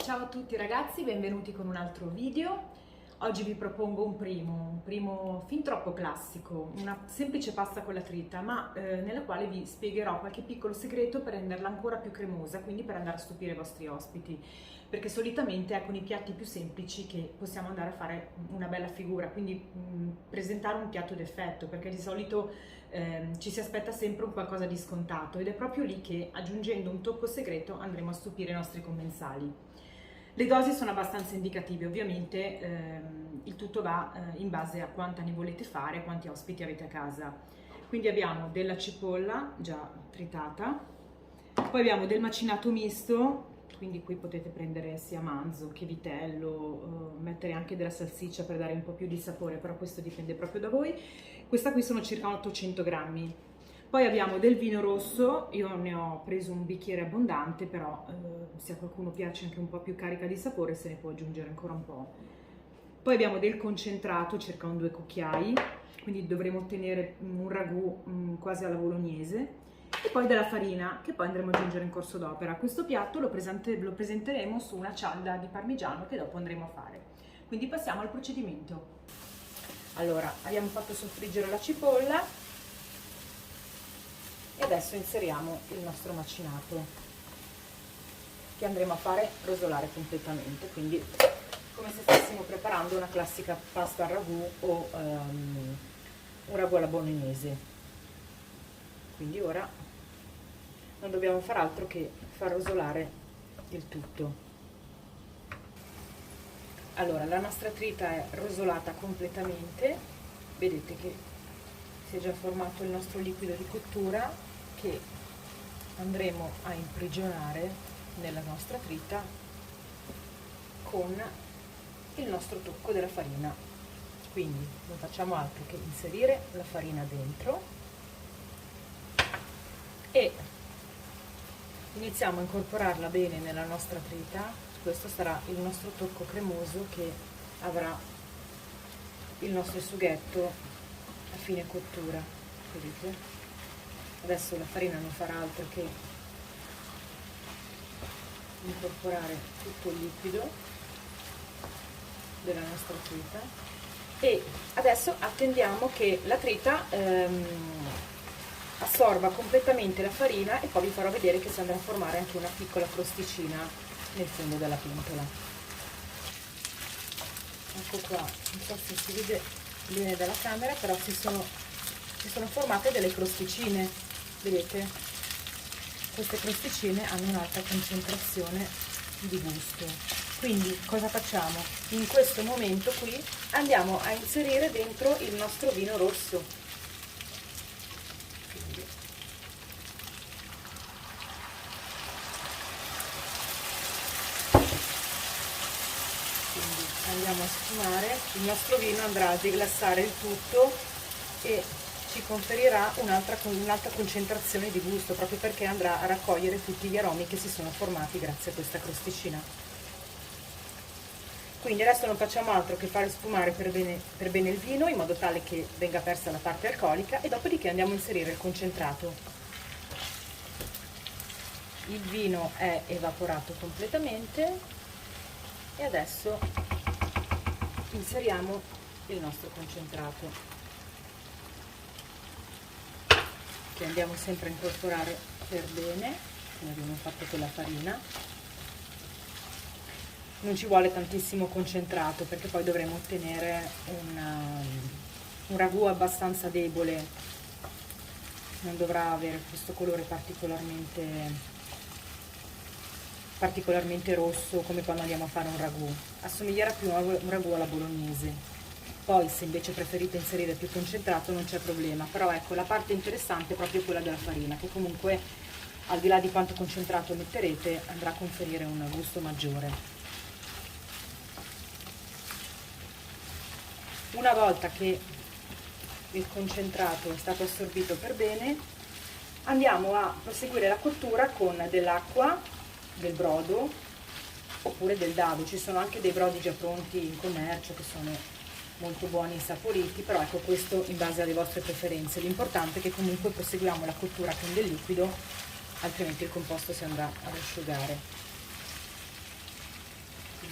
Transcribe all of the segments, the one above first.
Ciao a tutti ragazzi, benvenuti con un altro video. Oggi vi propongo un primo fin troppo classico, una semplice pasta con la trita, ma nella quale vi spiegherò qualche piccolo segreto per renderla ancora più cremosa, quindi per andare a stupire i vostri ospiti, perché solitamente è con i piatti più semplici che possiamo andare a fare una bella figura, quindi presentare un piatto d'effetto, perché di solito ci si aspetta sempre un qualcosa di scontato ed è proprio lì che, aggiungendo un tocco segreto, andremo a stupire i nostri commensali. Le dosi sono abbastanza indicative, ovviamente il tutto va in base a quanta ne volete fare, a quanti ospiti avete a casa. Quindi abbiamo della cipolla già tritata, poi abbiamo del macinato misto, quindi qui potete prendere sia manzo che vitello, mettere anche della salsiccia per dare un po' più di sapore, però questo dipende proprio da voi. Questa qui sono circa 800 grammi. Poi abbiamo del vino rosso, io ne ho preso un bicchiere abbondante, però se a qualcuno piace anche un po' più carica di sapore se ne può aggiungere ancora un po'. Poi abbiamo del concentrato, circa 2 cucchiai, quindi dovremo ottenere un ragù quasi alla bolognese. E poi della farina, che poi andremo ad aggiungere in corso d'opera. Questo piatto lo presenteremo su una cialda di parmigiano che dopo andremo a fare. Quindi passiamo al procedimento. Allora, abbiamo fatto soffriggere la cipolla. E adesso inseriamo il nostro macinato che andremo a fare rosolare completamente, quindi come se stessimo preparando una classica pasta al ragù o un ragù alla bolognese. Quindi ora non dobbiamo fare altro che far rosolare il tutto. Allora, la nostra trita è rosolata completamente, vedete che si è già formato il nostro liquido di cottura che andremo a imprigionare nella nostra trita con il nostro tocco della farina. Quindi non facciamo altro che inserire la farina dentro e iniziamo a incorporarla bene nella nostra trita. Questo sarà il nostro tocco cremoso che avrà il nostro sughetto a fine cottura. Vedete? Adesso la farina non farà altro che incorporare tutto il liquido della nostra trita e adesso attendiamo che la trita assorba completamente la farina e poi vi farò vedere che si andrà a formare anche una piccola crosticina nel fondo della pentola. Ecco qua, non so se si vede bene dalla camera, però si sono formate delle crosticine, vedete? Queste crosticine hanno un'alta concentrazione di gusto, quindi cosa facciamo? In questo momento qui andiamo a inserire dentro il nostro vino rosso. Quindi andiamo a sfumare, il nostro vino andrà a deglassare il tutto e ci conferirà un'alta concentrazione di gusto, proprio perché andrà a raccogliere tutti gli aromi che si sono formati grazie a questa crosticina. Quindi adesso non facciamo altro che fare sfumare per bene il vino in modo tale che venga persa la parte alcolica e dopodiché andiamo a inserire il concentrato. Il vino è evaporato completamente e adesso inseriamo il nostro concentrato che andiamo sempre a incorporare per bene, come abbiamo fatto con la farina. Non ci vuole tantissimo concentrato perché poi dovremo ottenere un ragù abbastanza debole, non dovrà avere questo colore particolarmente rosso come quando andiamo a fare un ragù, assomiglierà più a un ragù alla bolognese. Poi se invece preferite inserire più concentrato non c'è problema, però ecco, la parte interessante è proprio quella della farina, che comunque al di là di quanto concentrato metterete andrà a conferire un gusto maggiore. Una volta che il concentrato è stato assorbito per bene, andiamo a proseguire la cottura con dell'acqua, del brodo oppure del dado. Ci sono anche dei brodi già pronti in commercio che sono molto buoni e saporiti, però ecco, questo in base alle vostre preferenze. L'importante è che comunque proseguiamo la cottura con del liquido, altrimenti il composto si andrà ad asciugare.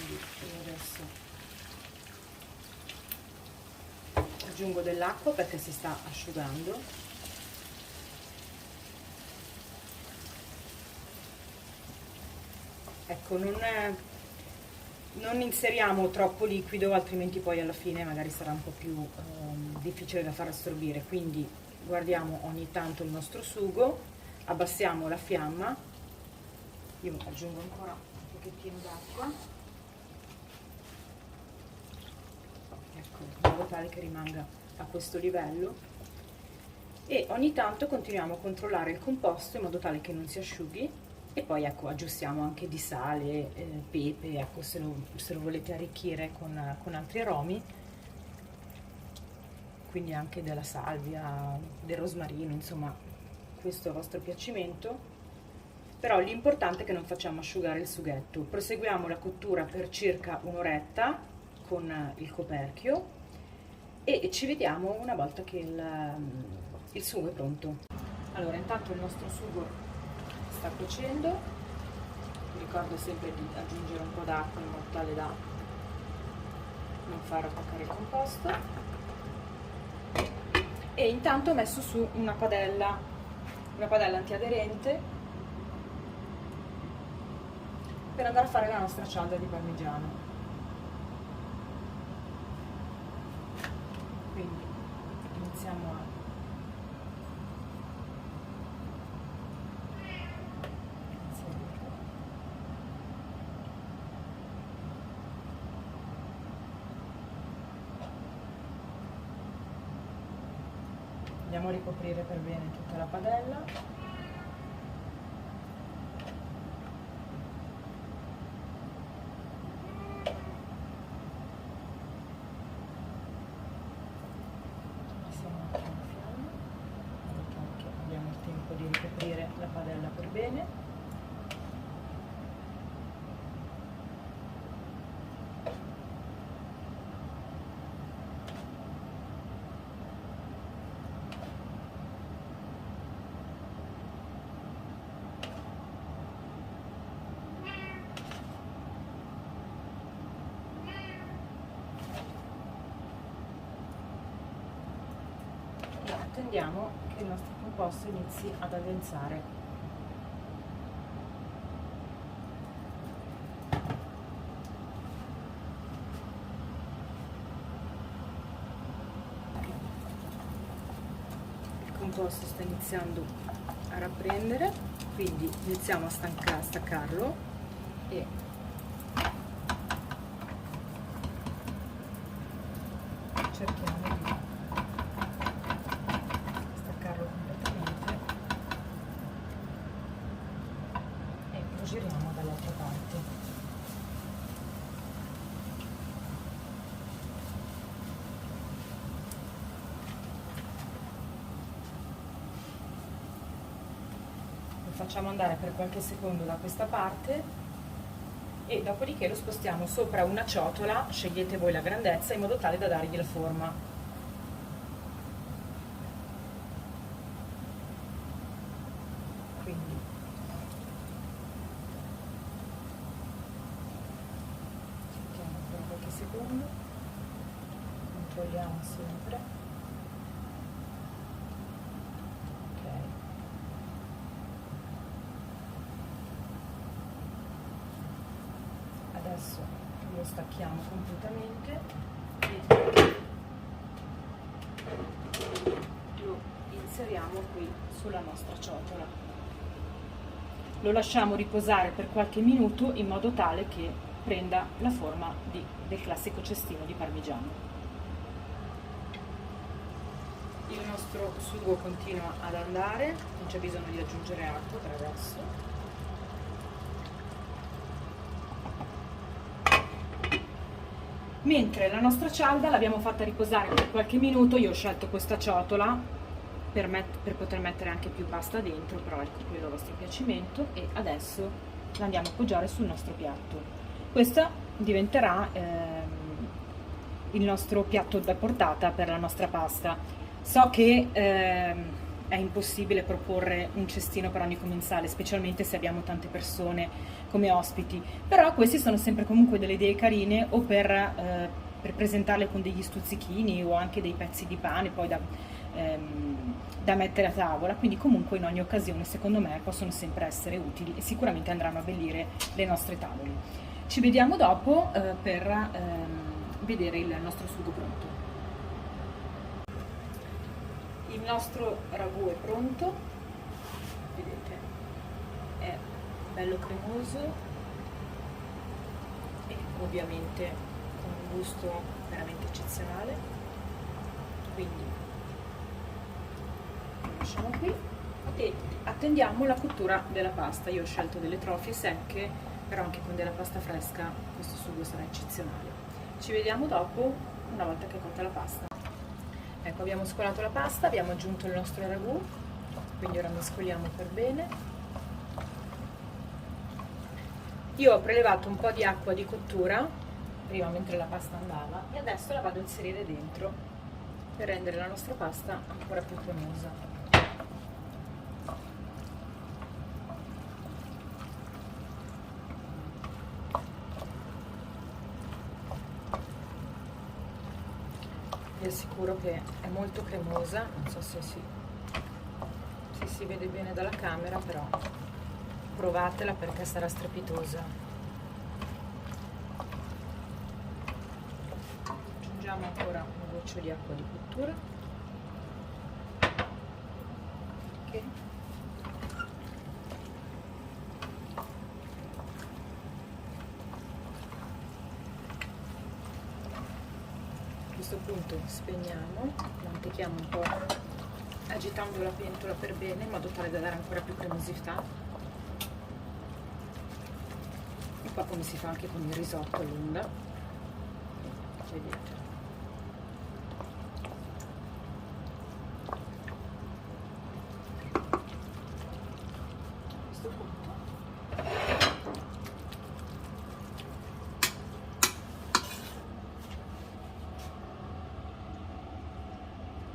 quindi io adesso aggiungo dell'acqua perché si sta asciugando. Ecco, non inseriamo troppo liquido, altrimenti poi alla fine magari sarà un po' più difficile da far assorbire, quindi guardiamo ogni tanto il nostro sugo, abbassiamo la fiamma, io aggiungo ancora un pochettino d'acqua, ecco, in modo tale che rimanga a questo livello, e ogni tanto continuiamo a controllare il composto in modo tale che non si asciughi. E poi ecco, aggiustiamo anche di sale, pepe, ecco, se lo volete arricchire con altri aromi, quindi anche della salvia, del rosmarino, insomma, questo è a vostro piacimento. Però l'importante è che non facciamo asciugare il sughetto. Proseguiamo la cottura per circa un'oretta con il coperchio e ci vediamo una volta che il sugo è pronto. Allora, intanto il nostro sugo sta cuocendo, vi ricordo sempre di aggiungere un po' d'acqua in modo tale da non far appaccare il composto, e intanto ho messo su una padella antiaderente per andare a fare la nostra cialda di parmigiano. Quindi iniziamo a andiamo a ricoprire per bene tutta la padella. Passiamo anche la fiamma, in modo tale che abbiamo il tempo di ricoprire la padella per bene. Attendiamo che il nostro composto inizi ad addensare. Il composto sta iniziando a rapprendere, quindi iniziamo a staccarlo e cerchiamo di giriamo dall'altra parte. Lo facciamo andare per qualche secondo da questa parte e dopodiché lo spostiamo sopra una ciotola, scegliete voi la grandezza in modo tale da dargli la forma. Quindi secondo, controlliamo sempre. Ok, adesso lo stacchiamo completamente e lo inseriamo qui sulla nostra ciotola. Lo lasciamo riposare per qualche minuto in modo tale che prenda la forma del classico cestino di parmigiano. Il nostro sugo continua ad andare, non c'è bisogno di aggiungere acqua per adesso. Mentre la nostra cialda l'abbiamo fatta riposare per qualche minuto, io ho scelto questa ciotola per poter mettere anche più pasta dentro, però ecco, quello a vostro piacimento, e adesso la andiamo a appoggiare sul nostro piatto. Questo diventerà il nostro piatto da portata per la nostra pasta. So che è impossibile proporre un cestino per ogni commensale, specialmente se abbiamo tante persone come ospiti, però queste sono sempre comunque delle idee carine, o per presentarle con degli stuzzichini o anche dei pezzi di pane poi da mettere a tavola, quindi comunque in ogni occasione secondo me possono sempre essere utili e sicuramente andranno a abbellire le nostre tavole. Ci vediamo dopo per vedere il nostro sugo pronto. Il nostro ragù è pronto, vedete, è bello cremoso e ovviamente con un gusto veramente eccezionale, quindi lo lasciamo qui e attendiamo la cottura della pasta. Io ho scelto delle trofie secche, però anche con della pasta fresca questo sugo sarà eccezionale. Ci vediamo dopo, una volta che è cotta la pasta. Ecco, abbiamo scolato la pasta, abbiamo aggiunto il nostro ragù, quindi ora mescoliamo per bene. Io ho prelevato un po' di acqua di cottura prima mentre la pasta andava e adesso la vado a inserire dentro per rendere la nostra pasta ancora più cremosa. Vi assicuro che è molto cremosa, non so se si vede bene dalla camera, però provatela perché sarà strepitosa. Aggiungiamo ancora un goccio di acqua di cottura. Okay. A questo punto spegniamo, mantechiamo un po' agitando la pentola per bene in modo tale da dare ancora più cremosità, e qua come si fa anche con il risotto all'onda, vedete. A questo punto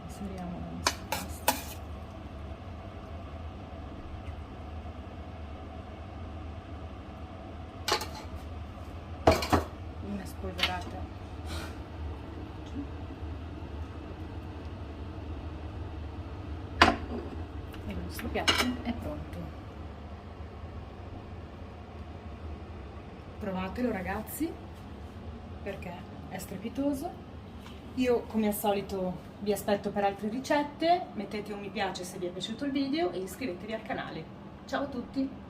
inseriamo la nostra pasta. Una spolverata e il nostro piatto è pronto. Provatelo ragazzi, perché è strepitoso. Io come al solito vi aspetto per altre ricette, mettete un mi piace se vi è piaciuto il video e iscrivetevi al canale. Ciao a tutti!